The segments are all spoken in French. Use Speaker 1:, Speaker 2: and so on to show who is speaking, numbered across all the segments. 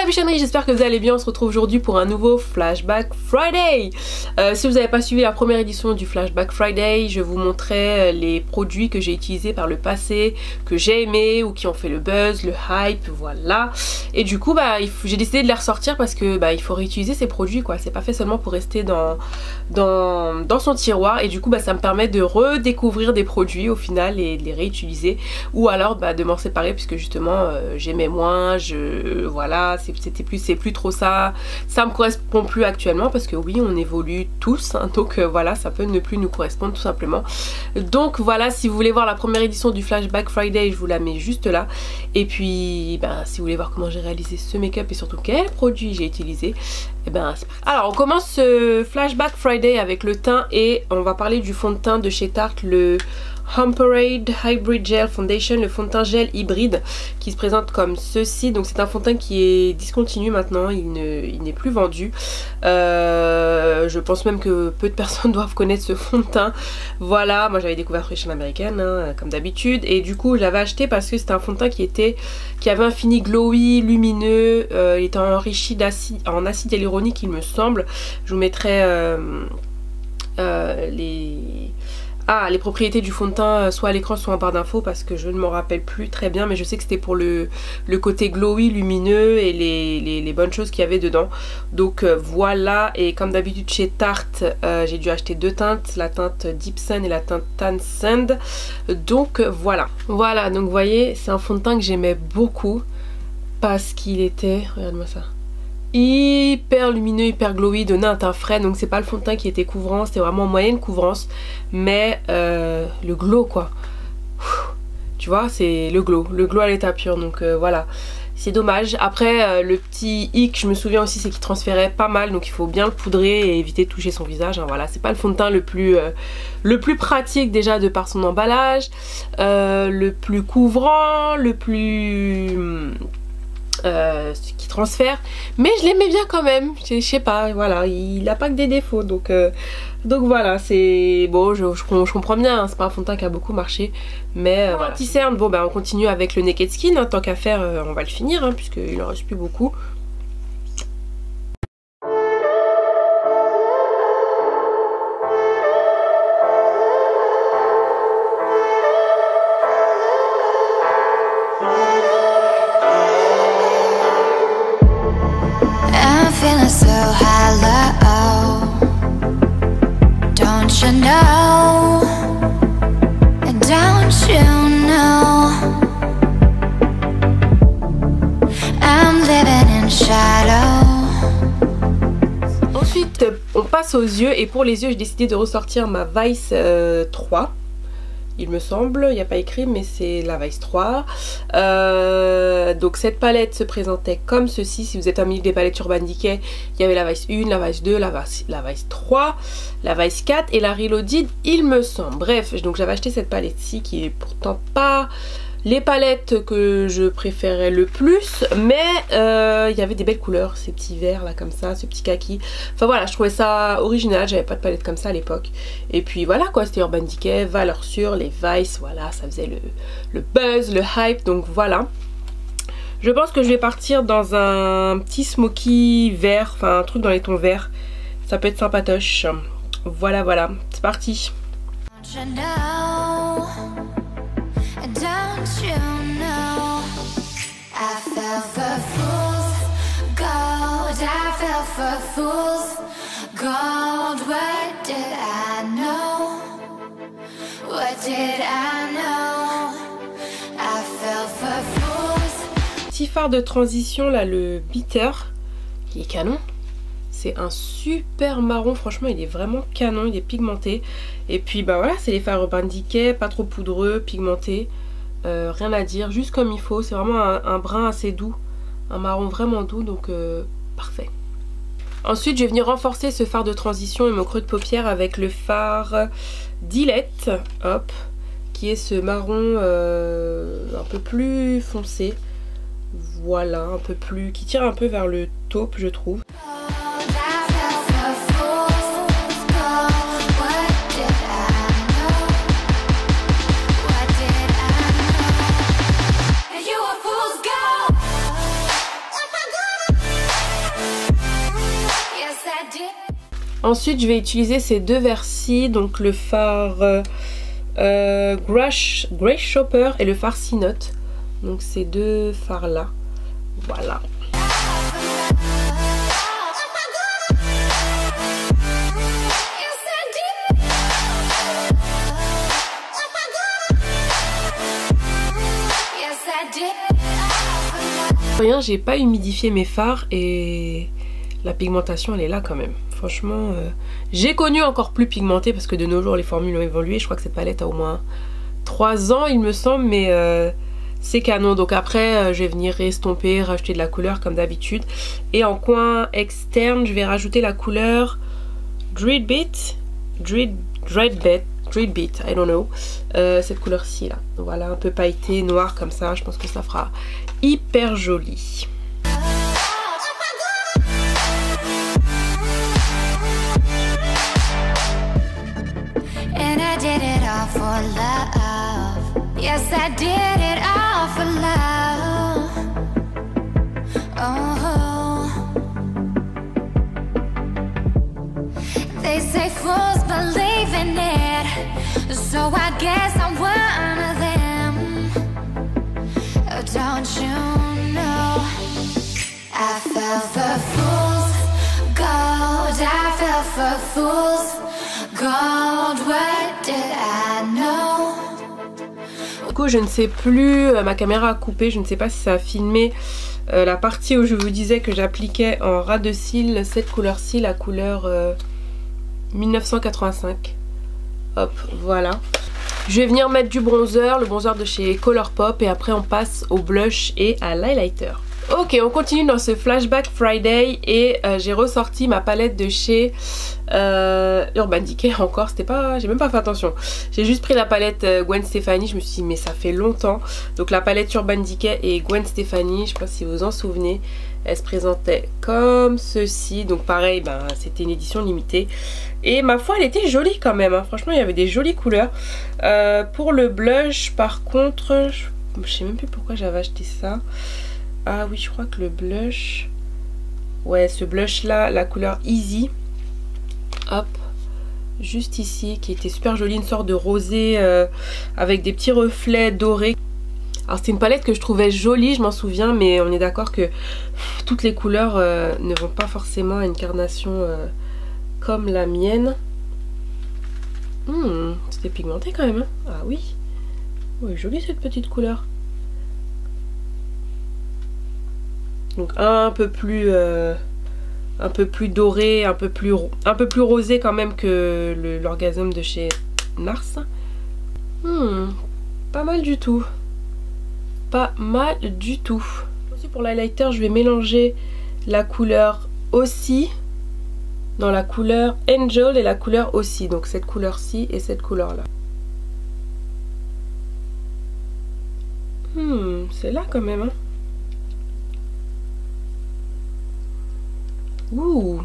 Speaker 1: bichonnerie, j'espère que vous allez bien. On se retrouve aujourd'hui pour un nouveau Flashback Friday. Si vous n'avez pas suivi la première édition du Flashback Friday, je vous montrais les produits que j'ai utilisés par le passé, que j'ai aimé ou qui ont fait le buzz, le hype, voilà. Et du coup j'ai décidé de les ressortir parce que il faut réutiliser ces produits quoi. C'est pas fait seulement pour rester dans son tiroir. Et du coup ça me permet de redécouvrir des produits au final et de les réutiliser. Ou alors de m'en séparer puisque justement j'aimais moins, voilà, c'est plus trop ça me correspond plus actuellement parce que oui on évolue tous hein, donc voilà, ça peut ne plus nous correspondre tout simplement. Donc voilà, si vous voulez voir la première édition du Flashback Friday, je vous la mets juste là. Et puis si vous voulez voir comment j'ai réalisé ce make-up et surtout quels produits j'ai utilisé, et c'est parti. Alors on commence ce Flashback Friday avec le teint et on va parler du fond de teint de chez Tarte, le Humperade Hybrid Gel Foundation, le fond de teint gel hybride qui se présente comme ceci. Donc c'est un fond de teint qui est discontinu maintenant, il n'est plus vendu. Je pense même que peu de personnes doivent connaître ce fond de teint. Voilà, moi j'avais découvert sur les chaînes américaines hein, comme d'habitude, et du coup je l'avais acheté parce que c'était un fond de teint qui avait un fini glowy, lumineux, il était enrichi en acide hyaluronique il me semble. Je vous mettrai les propriétés du fond de teint soit à l'écran soit en barre d'infos parce que je ne m'en rappelle plus très bien, mais je sais que c'était pour le côté glowy, lumineux et les bonnes choses qu'il y avait dedans. Donc voilà, et comme d'habitude chez Tarte j'ai dû acheter deux teintes, la teinte Deep Sun et la teinte Tan Sand. Donc voilà, donc vous voyez c'est un fond de teint que j'aimais beaucoup parce qu'il était, regarde-moi ça, hyper lumineux, hyper glowy, donnait un teint frais. Donc c'est pas le fond de teint qui était couvrant, c'était vraiment moyenne couvrance, mais le glow quoi, tu vois, c'est le glow à l'état pur. Donc voilà, c'est dommage. Après le petit hic, je me souviens aussi, c'est qu'il transférait pas mal, donc il faut bien le poudrer et éviter de toucher son visage hein. Voilà, c'est pas le fond de teint le plus pratique déjà de par son emballage, le plus couvrant, le plus qui transfère, mais je l'aimais bien quand même, je sais pas, voilà, il a pas que des défauts, donc voilà, c'est bon, je comprends bien hein, c'est pas un fond de teint qui a beaucoup marché, mais voilà. Anti-cerne, bon on continue avec le Naked Skin hein, tant qu'à faire on va le finir hein, puisqu'il en reste plus beaucoup. Ensuite on passe aux yeux, et pour les yeux j'ai décidé de ressortir ma Vice 3 il me semble, il n'y a pas écrit mais c'est la Vice 3. Donc cette palette se présentait comme ceci. Si vous êtes ami des palettes Urban Decay, il y avait la Vice 1, la Vice 2, la Vice 3, la Vice 4 et la Reloaded il me semble. Bref, donc j'avais acheté cette palette-ci qui est pourtant pas les palettes que je préférais le plus, mais il y avait des belles couleurs, ces petits verts là comme ça, ce petit kaki, enfin voilà, je trouvais ça original, j'avais pas de palette comme ça à l'époque. Et puis voilà quoi, c'était Urban Decay, valeur sûre, les Vice, voilà, ça faisait le buzz, le hype, donc voilà. Je pense que je vais partir dans un petit smoky vert, enfin un truc dans les tons verts, ça peut être sympatoche. Voilà, c'est parti. Don't you know I fell for fools gold, I fell for fools gold. What did I know? What did I know? I fell for fools. Petit fard de transition là, le Bitter, il est canon. C'est un super marron, franchement il est vraiment canon, il est pigmenté. Et puis voilà, c'est les fards Urban Decay, pas trop poudreux, pigmenté, rien à dire, juste comme il faut. C'est vraiment un brun assez doux, un marron vraiment doux, donc parfait. Ensuite je vais venir renforcer ce fard de transition et mon creux de paupière avec le fard Dilette, hop, qui est ce marron un peu plus foncé. Voilà, un peu plus, qui tire un peu vers le taupe je trouve. Ensuite je vais utiliser ces deux vers-ci, donc le fard Grey Shopper et le fard C-Note. Donc ces deux fards là, voilà. Rien, j'ai pas humidifié mes fards et la pigmentation elle est là quand même. Franchement, j'ai connu encore plus pigmenté parce que de nos jours les formules ont évolué. Je crois que cette palette a au moins 3 ans il me semble, mais c'est canon. Donc après je vais venir estomper, rajouter de la couleur comme d'habitude. Et en coin externe je vais rajouter la couleur Dread Beat, I don't know, cette couleur-ci là. Voilà, un peu pailleté, noir comme ça, je pense que ça fera hyper joli.
Speaker 2: So I guess I'm one of them. Don't you know? I fell for fools gold. I fell for fools gold. What did I know?
Speaker 1: Du coup, je ne sais plus, ma caméra a coupé, je ne sais pas si ça a filmé la partie où je vous disais que j'appliquais en ras de cils cette couleur-ci, la couleur 1985. Hop, voilà. Je vais venir mettre du bronzer, le bronzer de chez Colourpop, et après on passe au blush et à l'highlighter. Ok, on continue dans ce Flashback Friday et j'ai ressorti ma palette de chez Urban Decay encore, c'était pas, j'ai même pas fait attention. J'ai juste pris la palette Gwen Stefani, je me suis dit mais ça fait longtemps. Donc la palette Urban Decay et Gwen Stefani, je sais pas si vous vous en souvenez, elle se présentait comme ceci. Donc pareil, ben, c'était une édition limitée. Et ma foi elle était jolie quand même, hein. Franchement il y avait des jolies couleurs. Pour le blush par contre, je sais même plus pourquoi j'avais acheté ça. Ah oui, je crois que le blush... Ouais, ce blush là, la couleur Easy. Hop, juste ici, qui était super jolie, une sorte de rosé avec des petits reflets dorés. Alors c'est une palette que je trouvais jolie, je m'en souviens, mais on est d'accord que toutes les couleurs ne vont pas forcément à une carnation comme la mienne. C'était pigmenté quand même, hein. Ah oui. Ouais, jolie cette petite couleur. Donc un peu plus doré, un peu plus rosé quand même que l'orgasme de chez Nars. Pas mal du tout. Pas mal du tout. Aussi pour l'highlighter, je vais mélanger la couleur aussi dans la couleur Angel et la couleur aussi. Donc cette couleur-ci et cette couleur-là. C'est là quand même, hein. Ouh.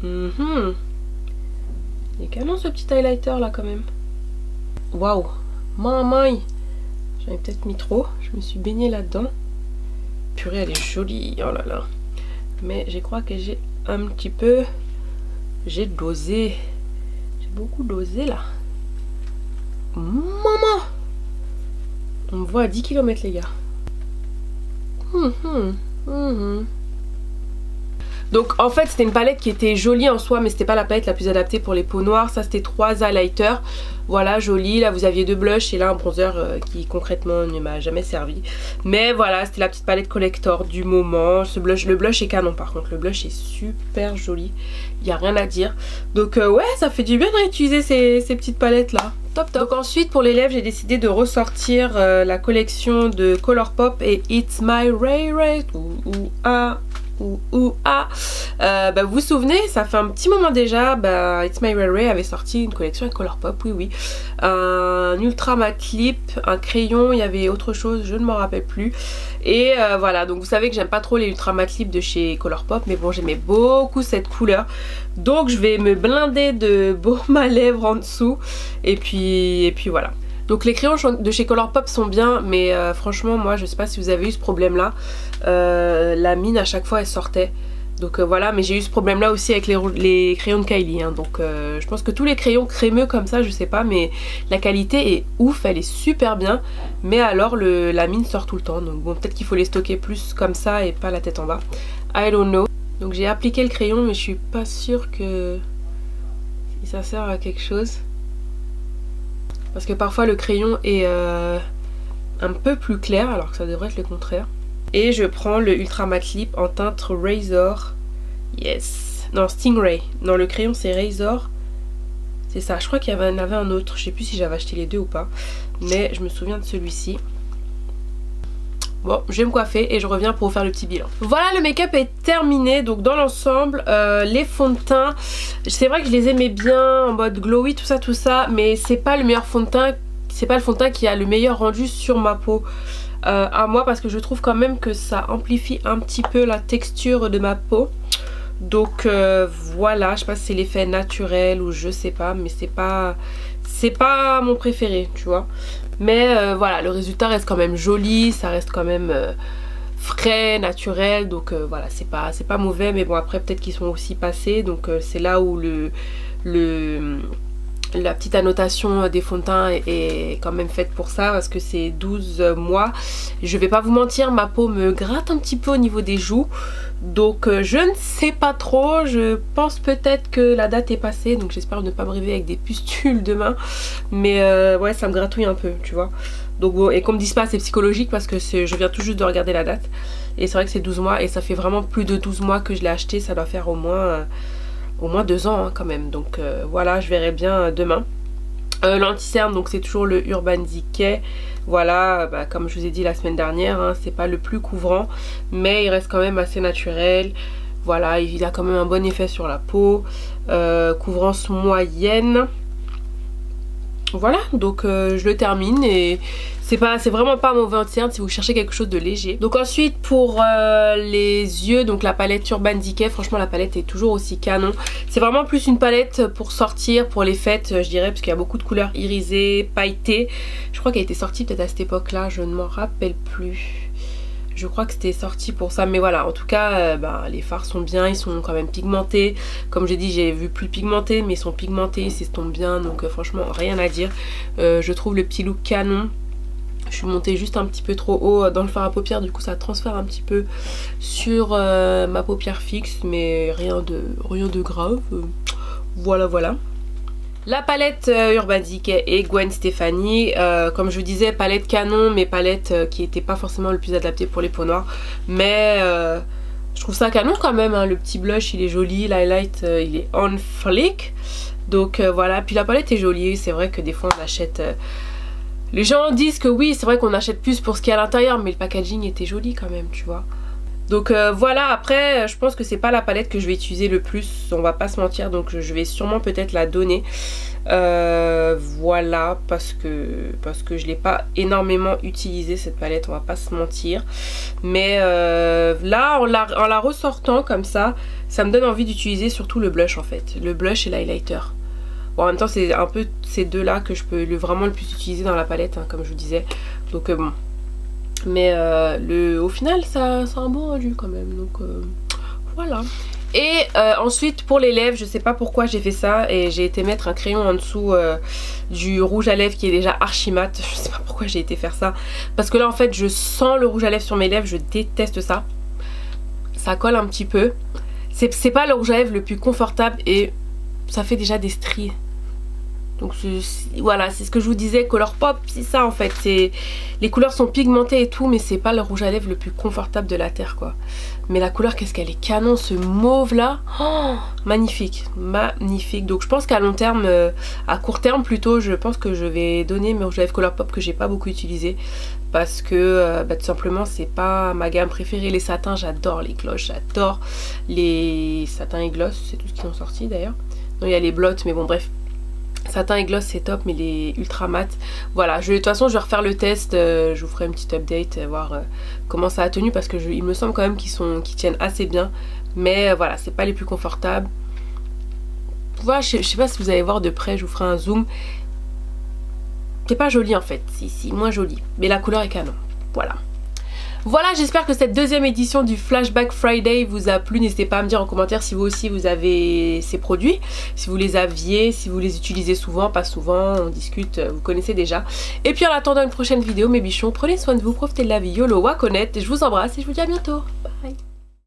Speaker 1: Il est canon ce petit highlighter là quand même. Waouh. Maman. J'en ai peut-être mis trop. Je me suis baignée là-dedans. Purée, elle est jolie. Oh là là. Mais je crois que j'ai un petit peu... J'ai dosé. J'ai beaucoup dosé là. Maman. On me voit à 10 km les gars. Donc en fait c'était une palette qui était jolie en soi, mais c'était pas la palette la plus adaptée pour les peaux noires. Ça c'était 3 highlighters, voilà, joli. Là vous aviez 2 blushs et là un bronzer qui concrètement ne m'a jamais servi. Mais voilà, c'était la petite palette collector du moment. Ce blush, le blush est canon par contre, le blush est super joli, il n'y a rien à dire. Donc ouais, ça fait du bien de réutiliser ces petites palettes là. Top top. Donc ensuite pour les lèvres j'ai décidé de ressortir la collection de Colourpop et It's My Ray Ray vous vous souvenez, ça fait un petit moment déjà, It's My Ray Ray avait sorti une collection avec Colourpop, oui, un ultra matte lip, un crayon, il y avait autre chose, je ne m'en rappelle plus. Et voilà, donc vous savez que j'aime pas trop les ultra matte lip de chez Colourpop, mais bon j'aimais beaucoup cette couleur, donc je vais me blinder de baume à lèvres en dessous, et puis voilà. Donc les crayons de chez Colourpop sont bien, mais franchement moi je sais pas si vous avez eu ce problème là, la mine à chaque fois elle sortait. Donc voilà, mais j'ai eu ce problème là aussi avec les crayons de Kylie hein. Donc je pense que tous les crayons crémeux comme ça, je sais pas, mais la qualité est ouf, elle est super bien. Mais alors la mine sort tout le temps, donc bon, peut-être qu'il faut les stocker plus comme ça et pas la tête en bas. I don't know. Donc j'ai appliqué le crayon, mais je suis pas sûre que si ça sert à quelque chose. Parce que parfois le crayon est un peu plus clair alors que ça devrait être le contraire. Et je prends le Ultra Matte Lip en teinte Razor. Yes. Non, Stingray. Non, le crayon c'est Razor. C'est ça. Je crois qu'il y en avait un autre. Je sais plus si j'avais acheté les deux ou pas. Mais je me souviens de celui-ci. Bon, je vais me coiffer et je reviens pour vous faire le petit bilan. Voilà, le make-up est terminé. Donc dans l'ensemble, les fonds de teint, c'est vrai que je les aimais bien en mode glowy, tout ça. Mais c'est pas le meilleur fond de teint. C'est pas le fond de teint qui a le meilleur rendu sur ma peau. À moi, parce que je trouve quand même que ça amplifie un petit peu la texture de ma peau. Donc voilà, je sais pas si c'est l'effet naturel ou je sais pas, mais c'est pas mon préféré, tu vois. Mais voilà, le résultat reste quand même joli, ça reste quand même frais, naturel. Donc voilà, c'est pas mauvais, mais bon, après peut-être qu'ils sont aussi passés. Donc c'est là où la petite annotation des fonds de teint est quand même faite pour ça, parce que c'est 12 mois. Je vais pas vous mentir, ma peau me gratte un petit peu au niveau des joues. Donc je ne sais pas trop, je pense peut-être que la date est passée. Donc j'espère ne pas me réveiller avec des pustules demain. Mais ouais, ça me gratouille un peu, tu vois. Donc bon, et qu'on me dise pas c'est psychologique, parce que je viens tout juste de regarder la date. Et c'est vrai que c'est 12 mois, et ça fait vraiment plus de 12 mois que je l'ai acheté. Ça doit faire au moins 2 ans hein, quand même. Donc voilà, je verrai bien demain. L'anti-cerne, donc c'est toujours le Urban Decay. Voilà, bah, comme je vous ai dit la semaine dernière, hein, c'est pas le plus couvrant, mais il reste quand même assez naturel. Voilà, il a quand même un bon effet sur la peau. Couvrance moyenne. Voilà, donc je le termine et c'est vraiment pas mauvais anti-cerne si vous cherchez quelque chose de léger. Donc ensuite pour les yeux, donc la palette Urban Decay, franchement la palette est toujours aussi canon. C'est vraiment plus une palette pour sortir, pour les fêtes je dirais, parce qu'il y a beaucoup de couleurs irisées, pailletées. Je crois qu'elle était sortie peut-être à cette époque là, je ne m'en rappelle plus. Je crois que c'était sorti pour ça, mais voilà, en tout cas les fards sont bien, ils sont quand même pigmentés. Comme j'ai dit, j'ai vu plus pigmentés, mais ils sont pigmentés, ils s'estompent bien, donc franchement rien à dire. Je trouve le petit look canon. Je suis montée juste un petit peu trop haut dans le fard à paupières, du coup ça transfère un petit peu sur ma paupière fixe, mais rien de grave. Voilà. La palette Urban Decay et Gwen Stefani, comme je vous disais, palette canon, mais palette qui n'était pas forcément le plus adaptée pour les peaux noires. Mais je trouve ça canon quand même, hein. Le petit blush il est joli, l'highlight il est on flick. Donc voilà, puis la palette est jolie, c'est vrai que des fois on achète... Les gens disent que oui, c'est vrai qu'on achète plus pour ce qu'il y a à l'intérieur, mais le packaging était joli quand même, tu vois. Donc voilà, après je pense que c'est pas la palette que je vais utiliser le plus, on va pas se mentir, donc je vais sûrement peut-être la donner. Voilà, parce que je l'ai pas énormément utilisée cette palette, on va pas se mentir. Mais là en la ressortant comme ça me donne envie d'utiliser surtout le blush en fait, le blush et l'highlighter. Bon, en même temps c'est un peu ces deux là que je peux vraiment le plus utiliser dans la palette, hein, comme je vous disais. Donc bon. Mais au final ça a un bon rendu quand même, donc voilà. Et ensuite pour les lèvres, je sais pas pourquoi j'ai fait ça et j'ai été mettre un crayon en dessous du rouge à lèvres qui est déjà archi mat. Je sais pas pourquoi j'ai été faire ça, parce que là en fait je sens le rouge à lèvres sur mes lèvres, je déteste ça. Ça colle un petit peu. C'est pas le rouge à lèvres le plus confortable et ça fait déjà des stries. Donc voilà, c'est ce que je vous disais, Colourpop, c'est ça en fait. Les couleurs sont pigmentées et tout, mais c'est pas le rouge à lèvres le plus confortable de la terre quoi. Mais la couleur, qu'est-ce qu'elle est canon, ce mauve là, oh, magnifique, magnifique. Donc je pense qu'à long terme, à court terme plutôt, je pense que je vais donner mes rouges à lèvres Colourpop que j'ai pas beaucoup utilisé, parce que tout simplement c'est pas ma gamme préférée. Les satins, j'adore les gloss, j'adore les satins et gloss, c'est tout ce qui sont sortis d'ailleurs. Non, il y a les blots, mais bon bref. Satin et gloss c'est top, mais les ultra mat, voilà, de toute façon je vais refaire le test, je vous ferai une petite update, voir comment ça a tenu, parce que il me semble quand même qu'ils tiennent assez bien, mais voilà, c'est pas les plus confortables. Voilà, je sais pas si vous allez voir de près, je vous ferai un zoom. C'est pas joli en fait, si moins joli, mais la couleur est canon, voilà. Voilà, j'espère que cette deuxième édition du Flashback Friday vous a plu. N'hésitez pas à me dire en commentaire si vous aussi vous avez ces produits, si vous les aviez, si vous les utilisez souvent, pas souvent, on discute, vous connaissez déjà. Et puis en attendant une prochaine vidéo, mes bichons, prenez soin de vous, profitez de la vie, YOLO, Wakonet, je vous embrasse et je vous dis à bientôt. Bye.